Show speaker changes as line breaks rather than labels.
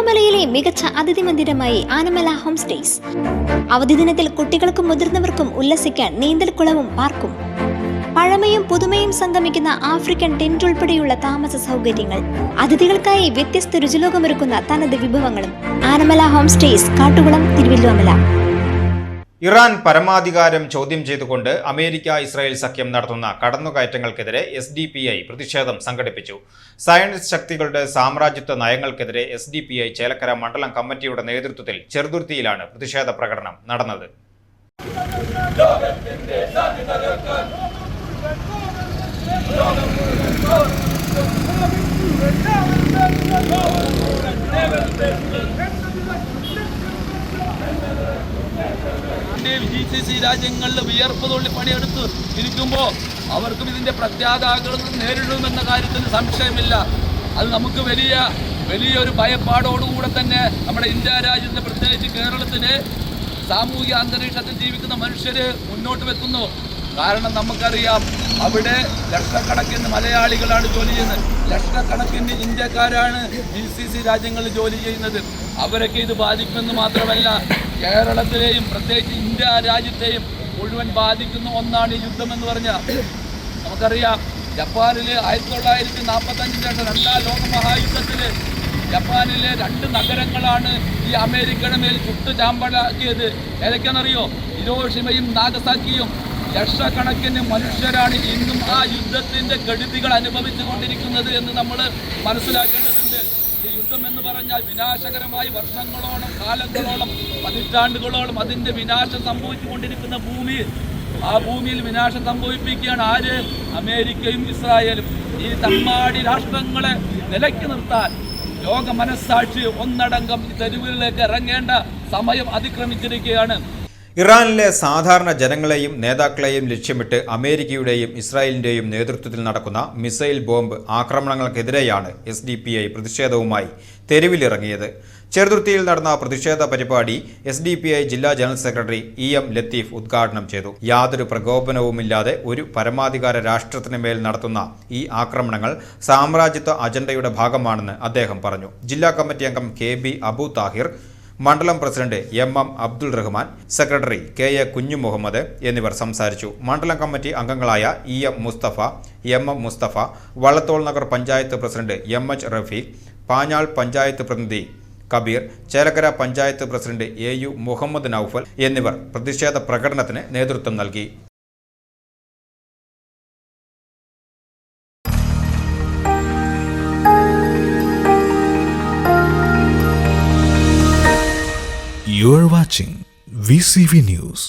തിരുവല്ലോമലയിലെ മികച്ച അതിഥി മന്ദിരമായി Anamala home stays. അവധി ദിനത്തിൽ കുട്ടികൾക്കും മുതിർന്നവർക്കും ഉല്ലസിക്കാൻ നീന്തൽക്കുളവും പാർക്കും. പഴമയും പുതുമയും സംഗമിക്കുന്ന ആഫ്രിക്കൻ ടെന്റ് ഉൾപ്പെടെയുള്ള താമസ സൗകര്യങ്ങൾ, അതിഥികൾക്കായി വ്യത്യസ്ത രുചിലോകമൊരുക്കുന്ന തനത് വിഭവങ്ങളും. Anamala home stays, Kattukulam, Thiruvallomala.
Iran പരമാധികാരം ചോദ്യം ചെയ്തുകൊണ്ട് അമേരിക്ക ഇസ്രായേൽ സഖ്യം നടത്തുന്ന കടന്നുകയറ്റങ്ങൾക്കെതിരെ SDPI പ്രതിഷേധം സംഘടിപ്പിച്ചു. സയനിസ്റ്റ് ശക്തികളുടെ സാമ്രാജ്യത്വ നയങ്ങൾക്കെതിരെ SDPI ചേലക്കര മണ്ഡലം കമ്മിറ്റിയുടെ നേതൃത്വത്തിൽ ചെറുതുരുത്തിയിലാണ് പ്രതിഷേധ പ്രകടനം നടന്നത്.
GCC രാജ്യങ്ങളിൽ വിയർപ്പ് തൊള്ളി പണിയെടുത്ത് ഇരിക്കുമ്പോൾ അവർക്കും ഇതിൻ്റെ പ്രത്യാഘാതങ്ങൾ നേരിടുമെന്ന കാര്യത്തിൽ സംശയമില്ല. അത് നമുക്ക് വലിയൊരു ഭയപ്പാടോടുകൂടെ തന്നെ നമ്മുടെ ഇന്ത്യ രാജ്യത്തിന്, പ്രത്യേകിച്ച് കേരളത്തിന് സാമൂഹിക അന്തരീക്ഷത്തിൽ ജീവിക്കുന്ന മനുഷ്യർ മുന്നോട്ട് വെക്കുന്നു. കാരണം നമുക്കറിയാം, അവിടെ ലക്ഷക്കണക്കിന് മലയാളികളാണ് ജോലി ചെയ്യുന്നത്, ലക്ഷക്കണക്കിന് ഇന്ത്യക്കാരാണ് GCC രാജ്യങ്ങളിൽ ജോലി ചെയ്യുന്നത്. അവരൊക്കെ ഇത് ബാധിക്കുമെന്ന് മാത്രമല്ല, കേരളത്തിലെയും പ്രത്യേകിച്ച് ഇന്ത്യ രാജ്യത്തെയും മുഴുവൻ ബാധിക്കുന്ന ഒന്നാണ് ഈ യുദ്ധം എന്ന് പറഞ്ഞാൽ. നമുക്കറിയാം, ജപ്പാനിൽ 1945 രണ്ടാം ലോക മഹായുദ്ധത്തിൽ ജപ്പാനിലെ 2 നഗരങ്ങളാണ് ഈ അമേരിക്കയുടെ മേൽ ചുട്ടുചാമ്പലാക്കിയത്. ഏതൊക്കെയാണെന്നറിയോ? ഹിരോഷിമയും നാഗസാക്കിയും. ലക്ഷക്കണക്കിന് മനുഷ്യരാണ് ഇന്നും ആ യുദ്ധത്തിൻ്റെ കെടുതികൾ അനുഭവിച്ചു കൊണ്ടിരിക്കുന്നത് എന്ന് നമ്മൾ മനസ്സിലാക്കേണ്ടതുണ്ട്. ഈ യുദ്ധം എന്ന് പറഞ്ഞാൽ വിനാശകരമായി വർഷങ്ങളോളം, കാലങ്ങളോളം, പതിറ്റാണ്ടുകളോളം അതിൻ്റെ വിനാശം സംഭവിച്ചു കൊണ്ടിരിക്കുന്ന ഭൂമി, ആ ഭൂമിയിൽ വിനാശം സംഭവിപ്പിക്കുകയാണ് ആര്? അമേരിക്കയും ഇസ്രായേലും. ഈ തമ്മാടി രാഷ്ട്രങ്ങളെ നിലയ്ക്ക് നിർത്താൻ ലോക മനസ്സാക്ഷി ഒന്നടങ്കം തെരുവുകളിലേക്ക് ഇറങ്ങേണ്ട സമയം അതിക്രമിച്ചിരിക്കുകയാണ്.
ഇറാനിലെ സാധാരണ ജനങ്ങളെയും നേതാക്കളെയും ലക്ഷ്യമിട്ട് അമേരിക്കയുടെയും ഇസ്രായേലിൻ്റെയും നേതൃത്വത്തിൽ നടക്കുന്ന മിസൈൽ ബോംബ് ആക്രമണങ്ങൾക്കെതിരെയാണ് SDPI പ്രതിഷേധവുമായി തെരുവിലിറങ്ങിയത്. ചെറുതുരുത്തിയിൽ നടന്ന പ്രതിഷേധ പരിപാടി SDPI ജില്ലാ ജനറൽ സെക്രട്ടറി EM ലത്തീഫ് ഉദ്ഘാടനം ചെയ്തു. യാതൊരു പ്രകോപനവുമില്ലാതെ ഒരു പരമാധികാര രാഷ്ട്രത്തിന് മേൽ നടത്തുന്ന ഈ ആക്രമണങ്ങൾ സാമ്രാജ്യത്വ അജണ്ടയുടെ ഭാഗമാണെന്ന് അദ്ദേഹം പറഞ്ഞു. ജില്ലാ കമ്മിറ്റി അംഗം KB അബു താഹിർ, മണ്ഡലം president MM Abdul Rahman, secretary KA Kunju Muhammad എന്നിവർ സംസാരിച്ചു. മണ്ഡലം കമ്മിറ്റി അംഗങ്ങളായ EM Musthafa, MM Musthafa, Vallathol Nagar panchayat president MH Rafeeq, Panjal panchayat പ്രതിനിധി കബീർ, ചേലക്കര പഞ്ചായത്ത് പ്രസിഡന്റ് AU മുഹമ്മദ് നൌഫൽ എന്നിവർ പ്രതിഷേധ പ്രകടനത്തിന് നേതൃത്വം നൽകി.
You are watching VCV News.